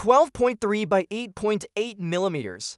12.3 by 8.8 millimeters.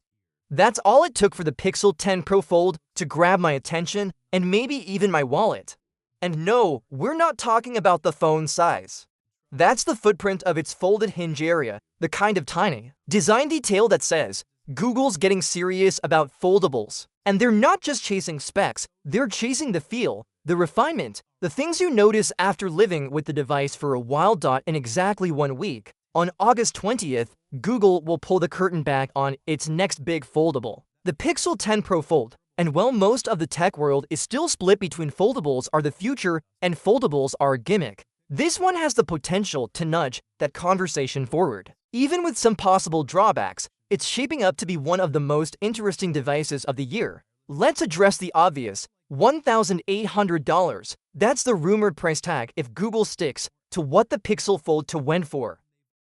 That's all it took for the Pixel 10 Pro Fold to grab my attention and maybe even my wallet. And no, we're not talking about the phone size. That's the footprint of its folded hinge area, the kind of tiny design detail that says, Google's getting serious about foldables. And they're not just chasing specs, they're chasing the feel, the refinement, the things you notice after living with the device for a while. In exactly 1 week, on August 20th, Google will pull the curtain back on its next big foldable, the Pixel 10 Pro Fold. And while most of the tech world is still split between foldables are the future and foldables are a gimmick, this one has the potential to nudge that conversation forward. Even with some possible drawbacks, it's shaping up to be one of the most interesting devices of the year. Let's address the obvious, $1,800. That's the rumored price tag if Google sticks to what the Pixel Fold 2 went for.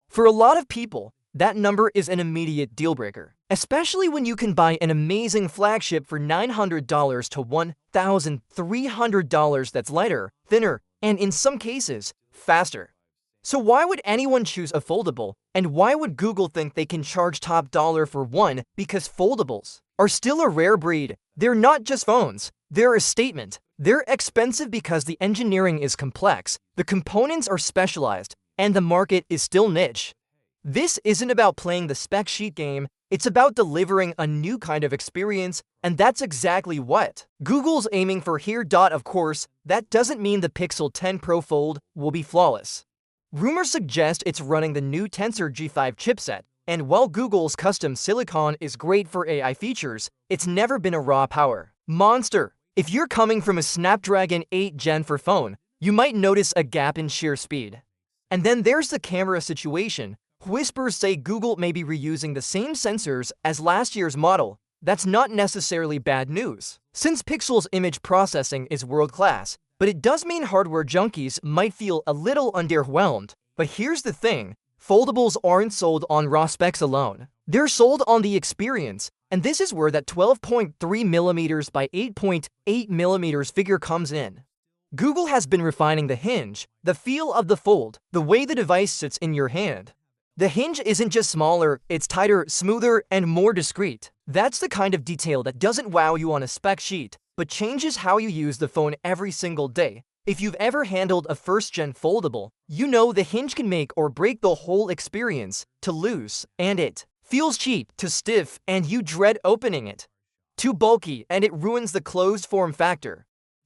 For a lot of people, that number is an immediate deal-breaker, especially when you can buy an amazing flagship for $900 to $1,300 that's lighter, thinner, and in some cases, faster. So why would anyone choose a foldable, and why would Google think they can charge top dollar for one? Because foldables are still a rare breed. They're not just phones, they're a statement. They're expensive because the engineering is complex, the components are specialized, and the market is still niche. This isn't about playing the spec sheet game, it's about delivering a new kind of experience, and that's exactly what Google's aiming for here. Of course, that doesn't mean the Pixel 10 Pro Fold will be flawless. Rumors suggest it's running the new Tensor G5 chipset, and while Google's custom silicon is great for AI features, it's never been a raw power monster. If you're coming from a Snapdragon 8 Gen 4 phone, you might notice a gap in sheer speed. And then there's the camera situation. Whispers say Google may be reusing the same sensors as last year's model. That's not necessarily bad news, since Pixel's image processing is world-class, but it does mean hardware junkies might feel a little underwhelmed. But here's the thing, foldables aren't sold on raw specs alone. They're sold on the experience, and this is where that 12.3 millimeters by 8.8 millimeters figure comes in. Google has been refining the hinge, the feel of the fold, the way the device sits in your hand. The hinge isn't just smaller, it's tighter, smoother, and more discreet. That's the kind of detail that doesn't wow you on a spec sheet, but changes how you use the phone every single day. If you've ever handled a first-gen foldable, you know the hinge can make or break the whole experience. Too loose, and it feels cheap. Too stiff, and you dread opening it. Too bulky, and it ruins the closed form factor.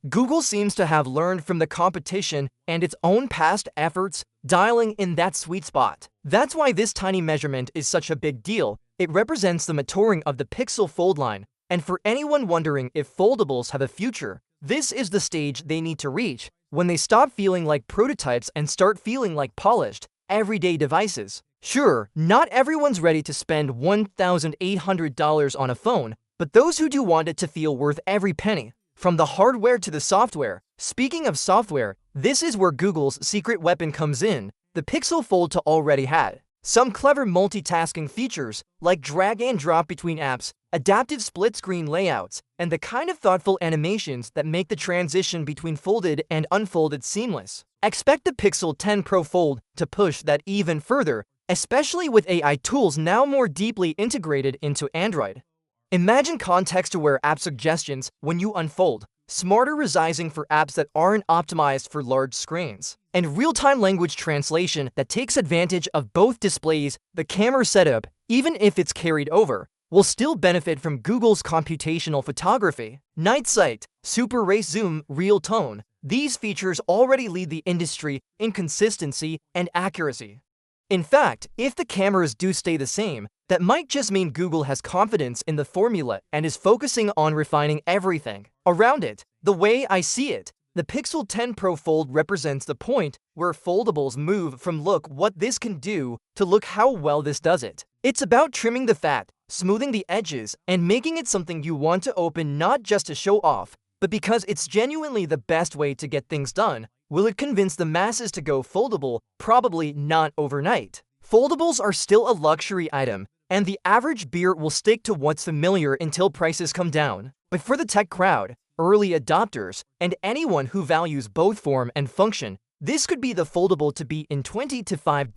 Google seems to have learned from the competition and its own past efforts, dialing in that sweet spot. That's why this tiny measurement is such a big deal. It represents the maturing of the Pixel Fold line. And for anyone wondering if foldables have a future, this is the stage they need to reach when they stop feeling like prototypes and start feeling like polished, everyday devices. Sure, not everyone's ready to spend $1,800 on a phone, but those who do want it to feel worth every penny. From the hardware to the software. Speaking of software, this is where Google's secret weapon comes in. The Pixel Fold 2 already had some clever multitasking features, like drag and drop between apps, adaptive split-screen layouts, and the kind of thoughtful animations that make the transition between folded and unfolded seamless. Expect the Pixel 10 Pro Fold to push that even further, especially with AI tools now more deeply integrated into Android. Imagine context-aware app suggestions when you unfold, smarter resizing for apps that aren't optimized for large screens, and real-time language translation that takes advantage of both displays. The camera setup, even if it's carried over, will still benefit from Google's computational photography. Night sight, super race zoom, real tone. These features already lead the industry in consistency and accuracy. In fact, if the cameras do stay the same, that might just mean Google has confidence in the formula and is focusing on refining everything around it. The way I see it, the Pixel 10 Pro Fold represents the point where foldables move from look what this can do to look how well this does it. It's about trimming the fat, smoothing the edges, and making it something you want to open not just to show off, but because it's genuinely the best way to get things done. Will it convince the masses to go foldable? Probably not overnight. Foldables are still a luxury item, and the average beer will stick to what's familiar until prices come down. But for the tech crowd, early adopters, and anyone who values both form and function, this could be the foldable to beat in 20 to 5.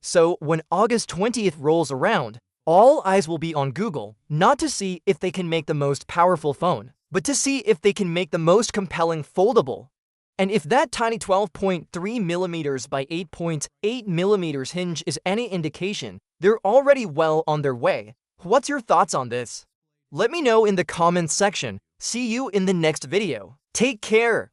So when August 20th rolls around, all eyes will be on Google, not to see if they can make the most powerful phone, but to see if they can make the most compelling foldable. And if that tiny 12.3mm by 8.8mm hinge is any indication, they're already well on their way. What's your thoughts on this? Let me know in the comments section. See you in the next video. Take care!